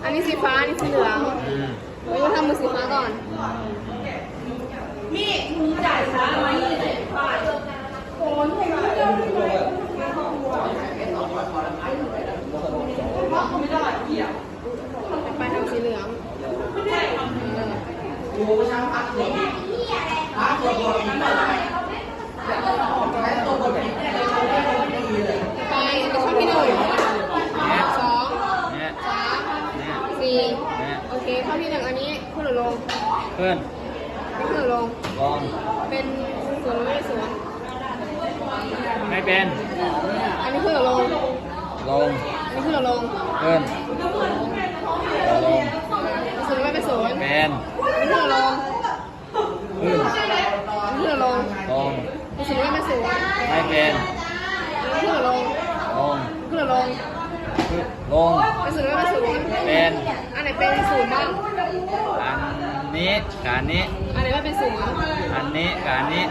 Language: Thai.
อันนี้สีฟ้าอันนี้สีเหลืองเราจะทำมือสีฟ้าก่อนมีมือจ่ายช้าไหมโอนให้เราไปทำสีเหลืองไปช่องที่1 2 3 4โอเคข้อที่1อันนี้ขึ้นหรือลงขึ้นหรือลงลงเป็นศูนย์หรือไม่ศูนย์ไม่เป็นอันนี้ขึ้นหรือลงลงอันนี้ขึ้นหรือลงขึ้นลงศูนย์ไม่เป็นศูนย์เป็นอันนี้ขึ้นหรือลงขึ้นอันนี้ขึ้นหรือลงลงศูนย์ไม่เป็นศูนย์ไม่เป็นอันนี้ขึ้นหรือลงลงขึ้นหรือลงขึ้นลงเป็นศูนย์ไม่เป็นศูนย์เป็นอันไหนเป็นศูนย์บ้างอันนี้กับอันนี้อันไหนไม่เป็นศูนย์อันนี้กับอันนี้